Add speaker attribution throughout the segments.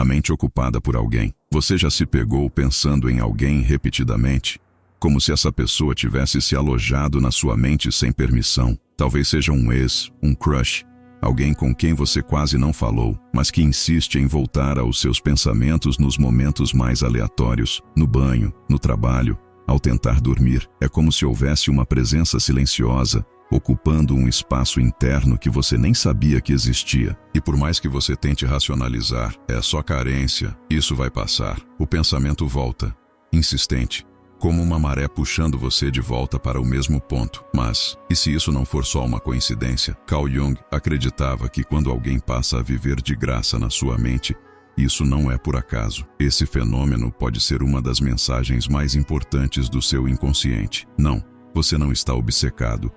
Speaker 1: A mente ocupada por alguém. Você já se pegou pensando em alguém repetidamente? Como se essa pessoa tivesse se alojado na sua mente sem permissão. Talvez seja um ex, um crush, alguém com quem você quase não falou, mas que insiste em voltar aos seus pensamentos nos momentos mais aleatórios, no banho, no trabalho, ao tentar dormir. É como se houvesse uma presença silenciosa, ocupando um espaço interno que você nem sabia que existia. E por mais que você tente racionalizar, é só carência, isso vai passar. O pensamento volta, insistente, como uma maré puxando você de volta para o mesmo ponto. Mas, e se isso não for só uma coincidência? Carl Jung acreditava que quando alguém passa a viver de graça na sua mente, isso não é por acaso. Esse fenômeno pode ser uma das mensagens mais importantes do seu inconsciente. Não, você não está obcecado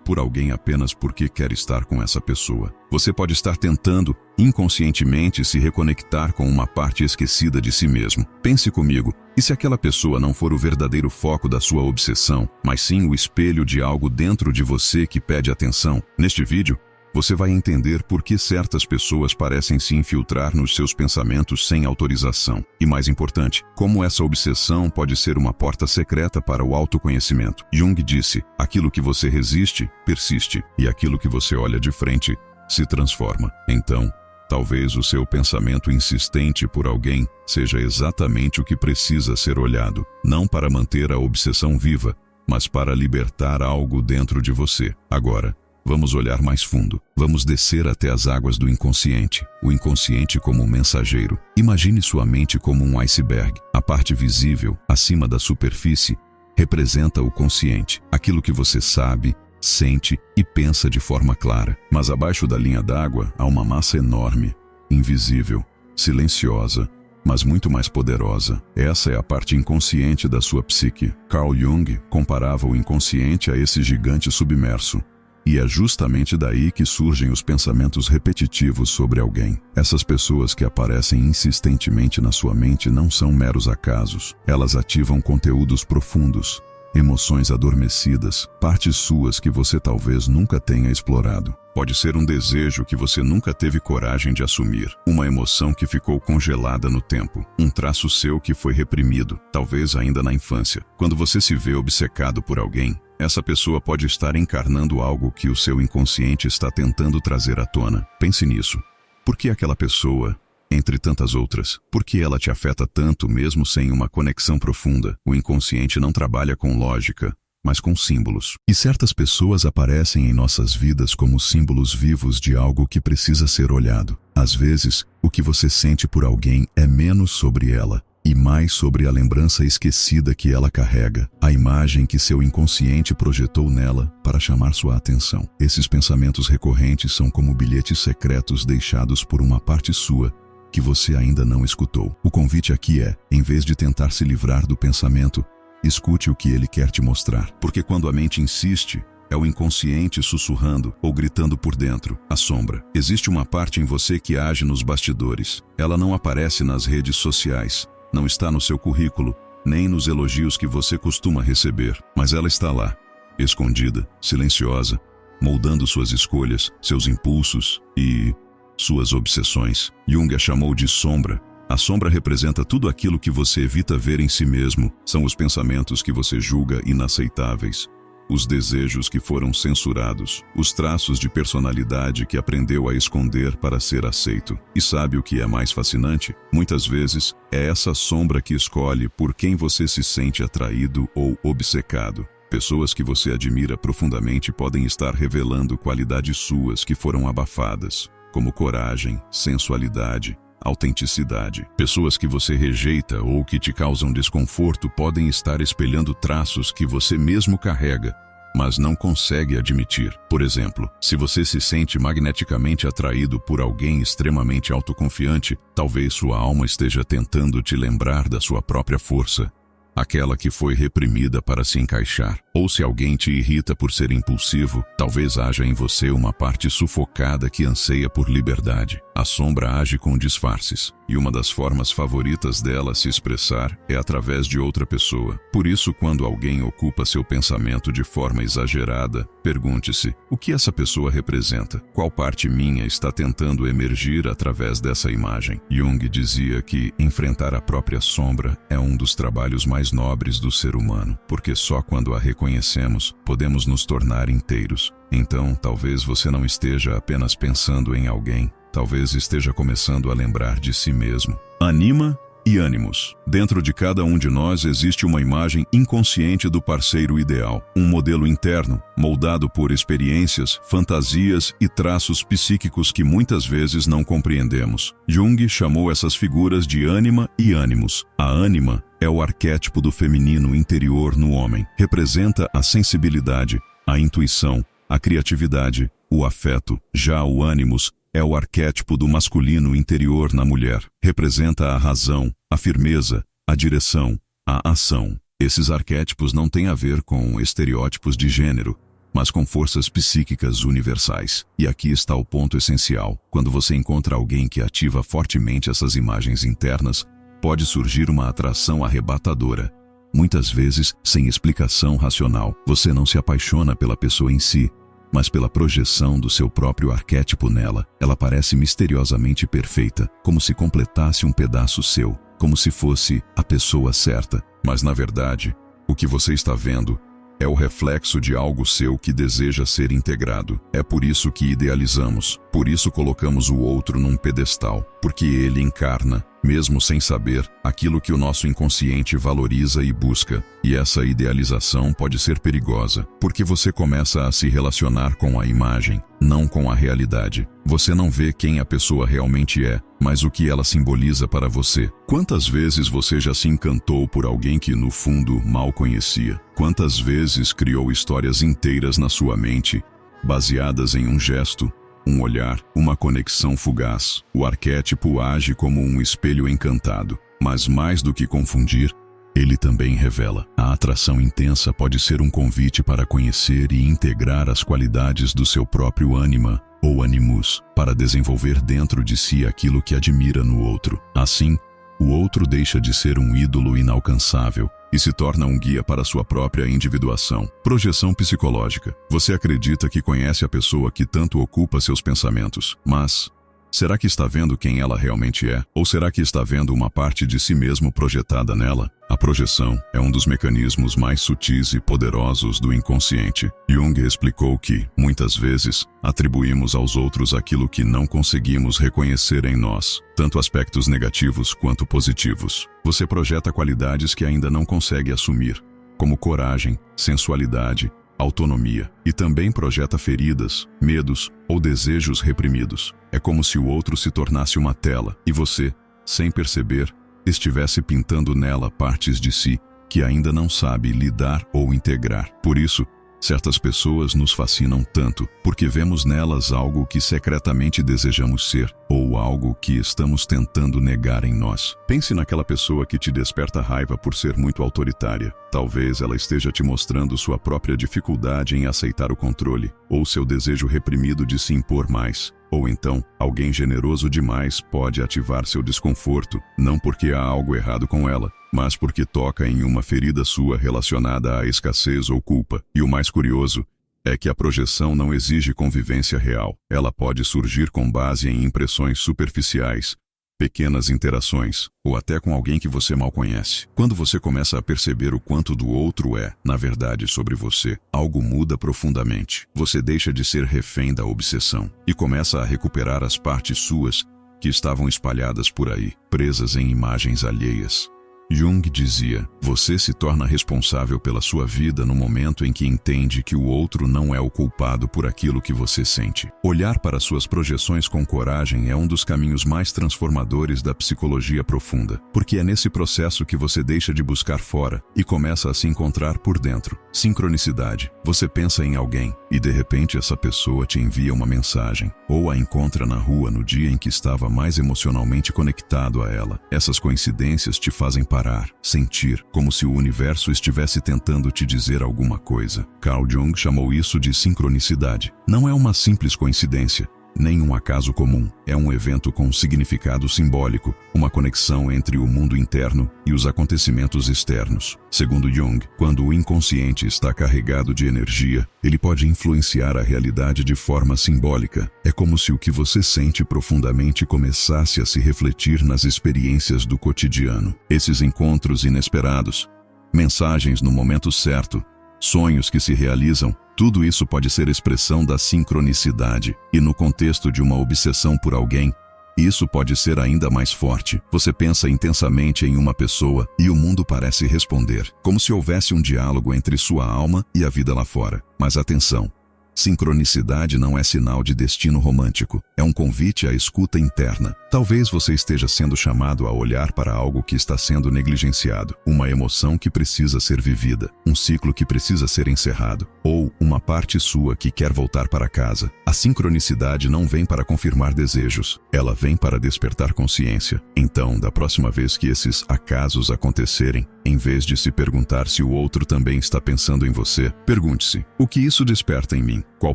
Speaker 1: por alguém apenas porque quer estar com essa pessoa. Você pode estar tentando, inconscientemente, se reconectar com uma parte esquecida de si mesmo. Pense comigo, e se aquela pessoa não for o verdadeiro foco da sua obsessão, mas sim o espelho de algo dentro de você que pede atenção? Neste vídeo, você vai entender por que certas pessoas parecem se infiltrar nos seus pensamentos sem autorização. E mais importante, como essa obsessão pode ser uma porta secreta para o autoconhecimento. Jung disse, aquilo que você resiste, persiste, e aquilo que você olha de frente, se transforma. Então, talvez o seu pensamento insistente por alguém seja exatamente o que precisa ser olhado, não para manter a obsessão viva, mas para libertar algo dentro de você. Agora, vamos olhar mais fundo. Vamos descer até as águas do inconsciente. O inconsciente como um mensageiro. Imagine sua mente como um iceberg. A parte visível, acima da superfície, representa o consciente. Aquilo que você sabe, sente e pensa de forma clara. Mas abaixo da linha d'água há uma massa enorme, invisível, silenciosa, mas muito mais poderosa. Essa é a parte inconsciente da sua psique. Carl Jung comparava o inconsciente a esse gigante submerso. E é justamente daí que surgem os pensamentos repetitivos sobre alguém. Essas pessoas que aparecem insistentemente na sua mente não são meros acasos. Elas ativam conteúdos profundos, emoções adormecidas, partes suas que você talvez nunca tenha explorado. Pode ser um desejo que você nunca teve coragem de assumir, uma emoção que ficou congelada no tempo, um traço seu que foi reprimido, talvez ainda na infância. Quando você se vê obcecado por alguém, essa pessoa pode estar encarnando algo que o seu inconsciente está tentando trazer à tona. Pense nisso. Por que aquela pessoa, entre tantas outras, por que ela te afeta tanto mesmo sem uma conexão profunda? O inconsciente não trabalha com lógica, mas com símbolos. E certas pessoas aparecem em nossas vidas como símbolos vivos de algo que precisa ser olhado. Às vezes, o que você sente por alguém é menos sobre ela e mais sobre a lembrança esquecida que ela carrega, a imagem que seu inconsciente projetou nela para chamar sua atenção. Esses pensamentos recorrentes são como bilhetes secretos deixados por uma parte sua que você ainda não escutou. O convite aqui é, em vez de tentar se livrar do pensamento, escute o que ele quer te mostrar. Porque quando a mente insiste, é o inconsciente sussurrando ou gritando por dentro. A sombra. Existe uma parte em você que age nos bastidores. Ela não aparece nas redes sociais. Não está no seu currículo, nem nos elogios que você costuma receber, mas ela está lá, escondida, silenciosa, moldando suas escolhas, seus impulsos e suas obsessões. Jung a chamou de sombra. A sombra representa tudo aquilo que você evita ver em si mesmo. São os pensamentos que você julga inaceitáveis, os desejos que foram censurados, os traços de personalidade que aprendeu a esconder para ser aceito. E sabe o que é mais fascinante? Muitas vezes, é essa sombra que escolhe por quem você se sente atraído ou obcecado. Pessoas que você admira profundamente podem estar revelando qualidades suas que foram abafadas, como coragem, sensualidade, autenticidade. Pessoas que você rejeita ou que te causam desconforto podem estar espelhando traços que você mesmo carrega, mas não consegue admitir. Por exemplo, se você se sente magneticamente atraído por alguém extremamente autoconfiante, talvez sua alma esteja tentando te lembrar da sua própria força, aquela que foi reprimida para se encaixar. Ou se alguém te irrita por ser impulsivo, talvez haja em você uma parte sufocada que anseia por liberdade. A sombra age com disfarces, e uma das formas favoritas dela se expressar é através de outra pessoa. Por isso, quando alguém ocupa seu pensamento de forma exagerada, pergunte-se: o que essa pessoa representa? Qual parte minha está tentando emergir através dessa imagem? Jung dizia que enfrentar a própria sombra é um dos trabalhos mais nobres do ser humano, porque só quando a reconhecemos, podemos nos tornar inteiros. Então, talvez você não esteja apenas pensando em alguém, talvez esteja começando a lembrar de si mesmo. Anima e ânimos. Dentro de cada um de nós existe uma imagem inconsciente do parceiro ideal, um modelo interno, moldado por experiências, fantasias e traços psíquicos que muitas vezes não compreendemos. Jung chamou essas figuras de ânima e ânimos. A ânima é o arquétipo do feminino interior no homem. Representa a sensibilidade, a intuição, a criatividade, o afeto. Já o ânimos é o arquétipo do masculino interior na mulher. Representa a razão, a firmeza, a direção, a ação. Esses arquétipos não têm a ver com estereótipos de gênero, mas com forças psíquicas universais. E aqui está o ponto essencial. Quando você encontra alguém que ativa fortemente essas imagens internas, pode surgir uma atração arrebatadora. Muitas vezes, sem explicação racional. Você não se apaixona pela pessoa em si, mas pela projeção do seu próprio arquétipo nela. Ela parece misteriosamente perfeita, como se completasse um pedaço seu, como se fosse a pessoa certa. Mas na verdade, o que você está vendo é o reflexo de algo seu que deseja ser integrado. É por isso que idealizamos, por isso colocamos o outro num pedestal, porque ele encarna, mesmo sem saber, aquilo que o nosso inconsciente valoriza e busca. E essa idealização pode ser perigosa, porque você começa a se relacionar com a imagem, não com a realidade. Você não vê quem a pessoa realmente é, mas o que ela simboliza para você. Quantas vezes você já se encantou por alguém que, no fundo, mal conhecia? Quantas vezes criou histórias inteiras na sua mente, baseadas em um gesto, um olhar, uma conexão fugaz? O arquétipo age como um espelho encantado, mas mais do que confundir, ele também revela. A atração intensa pode ser um convite para conhecer e integrar as qualidades do seu próprio ânima, ou animus, para desenvolver dentro de si aquilo que admira no outro. Assim, o outro deixa de ser um ídolo inalcançável e se torna um guia para sua própria individuação. Projeção psicológica. Você acredita que conhece a pessoa que tanto ocupa seus pensamentos, mas será que está vendo quem ela realmente é? Ou será que está vendo uma parte de si mesmo projetada nela? A projeção é um dos mecanismos mais sutis e poderosos do inconsciente. Jung explicou que, muitas vezes, atribuímos aos outros aquilo que não conseguimos reconhecer em nós, tanto aspectos negativos quanto positivos. Você projeta qualidades que ainda não consegue assumir, como coragem, sensualidade, autonomia, e também projeta feridas, medos ou desejos reprimidos. É como se o outro se tornasse uma tela e você, sem perceber, estivesse pintando nela partes de si que ainda não sabe lidar ou integrar. Por isso, certas pessoas nos fascinam tanto, porque vemos nelas algo que secretamente desejamos ser, ou algo que estamos tentando negar em nós. Pense naquela pessoa que te desperta raiva por ser muito autoritária. Talvez ela esteja te mostrando sua própria dificuldade em aceitar o controle, ou seu desejo reprimido de se impor mais. Ou então, alguém generoso demais pode ativar seu desconforto, não porque há algo errado com ela, mas porque toca em uma ferida sua relacionada à escassez ou culpa. E o mais curioso é que a projeção não exige convivência real. Ela pode surgir com base em impressões superficiais, pequenas interações, ou até com alguém que você mal conhece. Quando você começa a perceber o quanto do outro é, na verdade, sobre você, algo muda profundamente. Você deixa de ser refém da obsessão e começa a recuperar as partes suas que estavam espalhadas por aí, presas em imagens alheias. Jung dizia: você se torna responsável pela sua vida no momento em que entende que o outro não é o culpado por aquilo que você sente. Olhar para suas projeções com coragem é um dos caminhos mais transformadores da psicologia profunda, porque é nesse processo que você deixa de buscar fora e começa a se encontrar por dentro. Sincronicidade. Você pensa em alguém e de repente essa pessoa te envia uma mensagem, ou a encontra na rua no dia em que estava mais emocionalmente conectado a ela. Essas coincidências te fazem parar, sentir, como se o universo estivesse tentando te dizer alguma coisa. Carl Jung chamou isso de sincronicidade. Não é uma simples coincidência, nenhum acaso comum. É um evento com significado simbólico, uma conexão entre o mundo interno e os acontecimentos externos. Segundo Jung, quando o inconsciente está carregado de energia, ele pode influenciar a realidade de forma simbólica. É como se o que você sente profundamente começasse a se refletir nas experiências do cotidiano. Esses encontros inesperados, mensagens no momento certo, sonhos que se realizam, tudo isso pode ser expressão da sincronicidade. E no contexto de uma obsessão por alguém, isso pode ser ainda mais forte. Você pensa intensamente em uma pessoa e o mundo parece responder, como se houvesse um diálogo entre sua alma e a vida lá fora. Mas atenção! Sincronicidade não é sinal de destino romântico, é um convite à escuta interna. Talvez você esteja sendo chamado a olhar para algo que está sendo negligenciado, uma emoção que precisa ser vivida, um ciclo que precisa ser encerrado, ou uma parte sua que quer voltar para casa. A sincronicidade não vem para confirmar desejos, ela vem para despertar consciência. Então, da próxima vez que esses acasos acontecerem, em vez de se perguntar se o outro também está pensando em você, pergunte-se: o que isso desperta em mim? Qual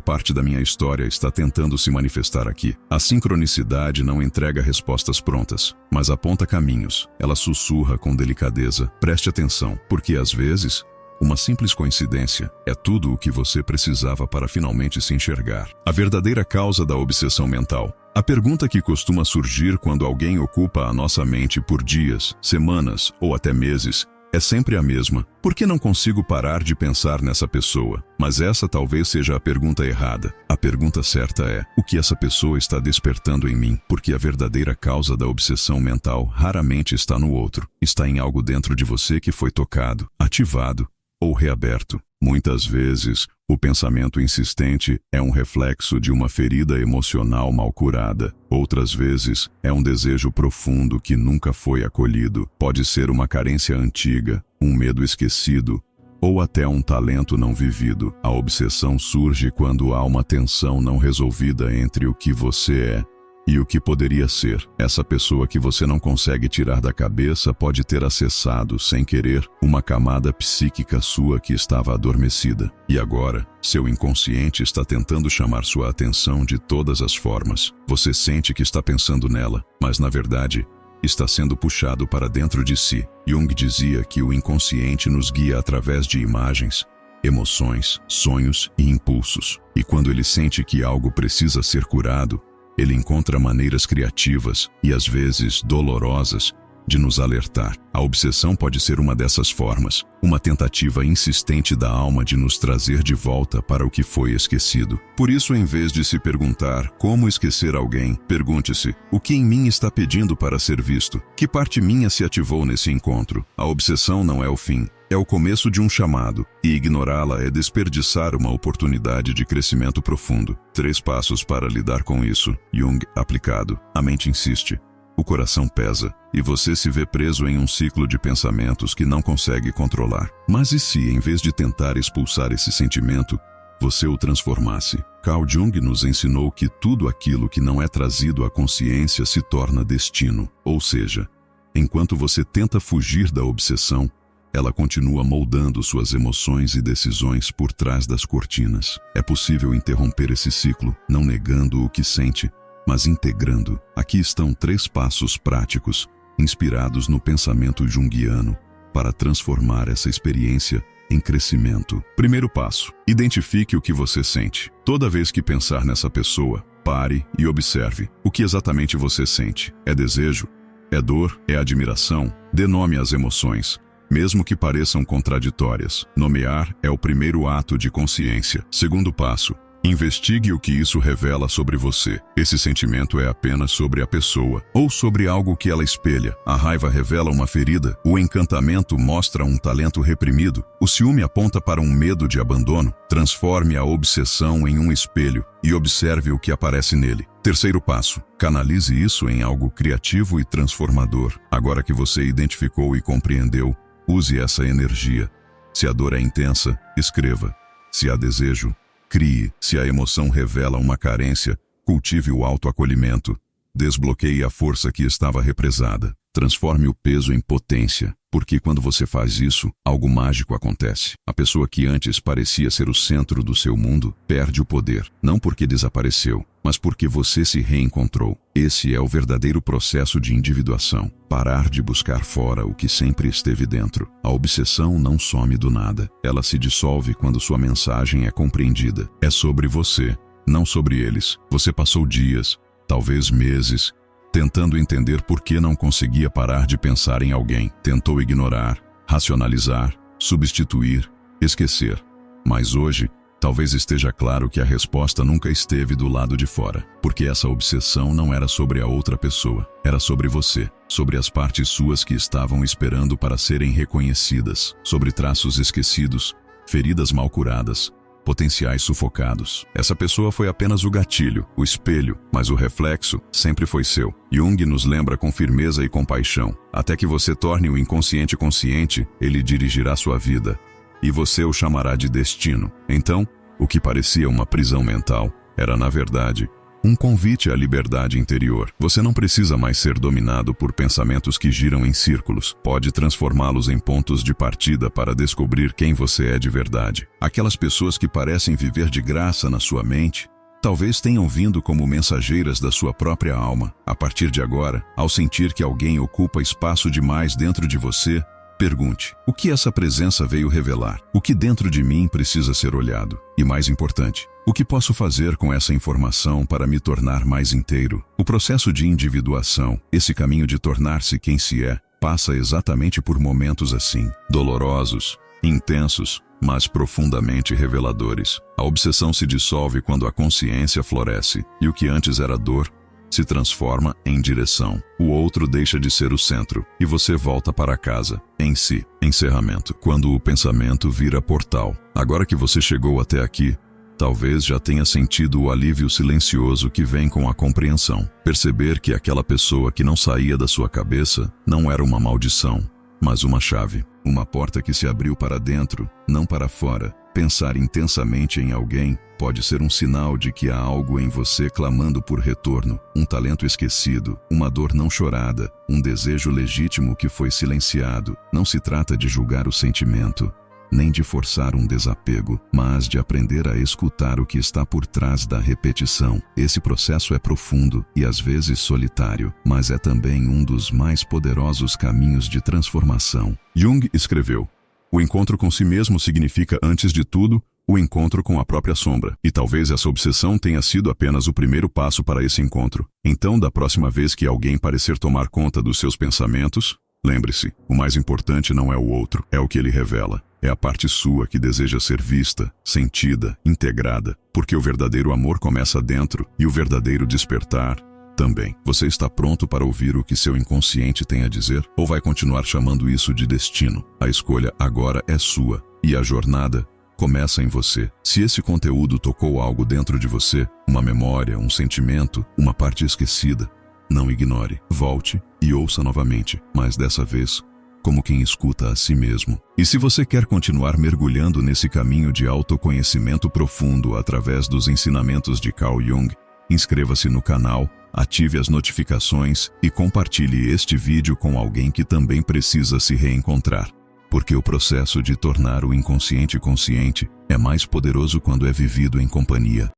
Speaker 1: parte da minha história está tentando se manifestar aqui? A sincronicidade não entrega respostas prontas, mas aponta caminhos. Ela sussurra com delicadeza. Preste atenção, porque às vezes, uma simples coincidência é tudo o que você precisava para finalmente se enxergar. A verdadeira causa da obsessão mental. A pergunta que costuma surgir quando alguém ocupa a nossa mente por dias, semanas ou até meses é sempre a mesma: por que não consigo parar de pensar nessa pessoa? Mas essa talvez seja a pergunta errada. A pergunta certa é: o que essa pessoa está despertando em mim? Porque a verdadeira causa da obsessão mental raramente está no outro. Está em algo dentro de você que foi tocado, ativado ou reaberto. Muitas vezes, o pensamento insistente é um reflexo de uma ferida emocional mal curada. Outras vezes, é um desejo profundo que nunca foi acolhido. Pode ser uma carência antiga, um medo esquecido, ou até um talento não vivido. A obsessão surge quando há uma tensão não resolvida entre o que você é e o que poderia ser. Essa pessoa que você não consegue tirar da cabeça pode ter acessado, sem querer, uma camada psíquica sua que estava adormecida. E agora, seu inconsciente está tentando chamar sua atenção de todas as formas. Você sente que está pensando nela, mas na verdade, está sendo puxado para dentro de si. Jung dizia que o inconsciente nos guia através de imagens, emoções, sonhos e impulsos. E quando ele sente que algo precisa ser curado, ele encontra maneiras criativas e às vezes dolorosas de nos alertar. A obsessão pode ser uma dessas formas, uma tentativa insistente da alma de nos trazer de volta para o que foi esquecido. Por isso, em vez de se perguntar como esquecer alguém, pergunte-se: o que em mim está pedindo para ser visto? Que parte minha se ativou nesse encontro? A obsessão não é o fim. É o começo de um chamado, e ignorá-la é desperdiçar uma oportunidade de crescimento profundo. 3 passos para lidar com isso. Jung aplicado. A mente insiste. O coração pesa, e você se vê preso em um ciclo de pensamentos que não consegue controlar. Mas e se, em vez de tentar expulsar esse sentimento, você o transformasse? Carl Jung nos ensinou que tudo aquilo que não é trazido à consciência se torna destino. Ou seja, enquanto você tenta fugir da obsessão, ela continua moldando suas emoções e decisões por trás das cortinas. É possível interromper esse ciclo, não negando o que sente, mas integrando. Aqui estão 3 passos práticos, inspirados no pensamento junguiano, para transformar essa experiência em crescimento. Primeiro passo: identifique o que você sente. Toda vez que pensar nessa pessoa, pare e observe. O que exatamente você sente? É desejo? É dor? É admiração? Dê nome às emoções, mesmo que pareçam contraditórias. Nomear é o primeiro ato de consciência. Segundo passo: investigue o que isso revela sobre você. Esse sentimento é apenas sobre a pessoa, ou sobre algo que ela espelha. A raiva revela uma ferida, o encantamento mostra um talento reprimido, o ciúme aponta para um medo de abandono. Transforme a obsessão em um espelho e observe o que aparece nele. Terceiro passo: canalize isso em algo criativo e transformador. Agora que você identificou e compreendeu, use essa energia. Se a dor é intensa, escreva. Se há desejo, crie. Se a emoção revela uma carência, cultive o autoacolhimento. Desbloqueie a força que estava represada. Transforme o peso em potência, porque quando você faz isso, algo mágico acontece. A pessoa que antes parecia ser o centro do seu mundo perde o poder, não porque desapareceu, mas porque você se reencontrou. Esse é o verdadeiro processo de individuação. Parar de buscar fora o que sempre esteve dentro. A obsessão não some do nada. Ela se dissolve quando sua mensagem é compreendida. É sobre você, não sobre eles. Você passou dias, talvez meses, tentando entender por que não conseguia parar de pensar em alguém. Tentou ignorar, racionalizar, substituir, esquecer. Mas hoje, talvez esteja claro que a resposta nunca esteve do lado de fora. Porque essa obsessão não era sobre a outra pessoa. Era sobre você. Sobre as partes suas que estavam esperando para serem reconhecidas. Sobre traços esquecidos, feridas mal curadas, potenciais sufocados. Essa pessoa foi apenas o gatilho, o espelho, mas o reflexo sempre foi seu. Jung nos lembra com firmeza e compaixão. Até que você torne o inconsciente consciente, ele dirigirá sua vida. E você o chamará de destino. Então, o que parecia uma prisão mental era, na verdade, um convite à liberdade interior. Você não precisa mais ser dominado por pensamentos que giram em círculos. Pode transformá-los em pontos de partida para descobrir quem você é de verdade. Aquelas pessoas que parecem viver de graça na sua mente, talvez tenham vindo como mensageiras da sua própria alma. A partir de agora, ao sentir que alguém ocupa espaço demais dentro de você, pergunte: o que essa presença veio revelar? O que dentro de mim precisa ser olhado? E mais importante, o que posso fazer com essa informação para me tornar mais inteiro? O processo de individuação, esse caminho de tornar-se quem se é, passa exatamente por momentos assim, dolorosos, intensos, mas profundamente reveladores. A obsessão se dissolve quando a consciência floresce, e o que antes era dor se transforma em direção. O outro deixa de ser o centro, e você volta para casa, em si. Encerramento. Quando o pensamento vira portal. Agora que você chegou até aqui, talvez já tenha sentido o alívio silencioso que vem com a compreensão. Perceber que aquela pessoa que não saía da sua cabeça não era uma maldição, mas uma chave. Uma porta que se abriu para dentro, não para fora. Pensar intensamente em alguém pode ser um sinal de que há algo em você clamando por retorno, um talento esquecido, uma dor não chorada, um desejo legítimo que foi silenciado. Não se trata de julgar o sentimento, nem de forçar um desapego, mas de aprender a escutar o que está por trás da repetição. Esse processo é profundo e às vezes solitário, mas é também um dos mais poderosos caminhos de transformação. Jung escreveu: o encontro com si mesmo significa, antes de tudo, o encontro com a própria sombra. E talvez essa obsessão tenha sido apenas o primeiro passo para esse encontro. Então, da próxima vez que alguém parecer tomar conta dos seus pensamentos, lembre-se, o mais importante não é o outro, é o que ele revela. É a parte sua que deseja ser vista, sentida, integrada, porque o verdadeiro amor começa dentro e o verdadeiro despertar também. Você está pronto para ouvir o que seu inconsciente tem a dizer? Ou vai continuar chamando isso de destino? A escolha agora é sua, e a jornada começa em você. Se esse conteúdo tocou algo dentro de você, uma memória, um sentimento, uma parte esquecida, não ignore. Volte e ouça novamente, mas dessa vez, como quem escuta a si mesmo. E se você quer continuar mergulhando nesse caminho de autoconhecimento profundo através dos ensinamentos de Carl Jung, inscreva-se no canal, ative as notificações e compartilhe este vídeo com alguém que também precisa se reencontrar. Porque o processo de tornar o inconsciente consciente é mais poderoso quando é vivido em companhia.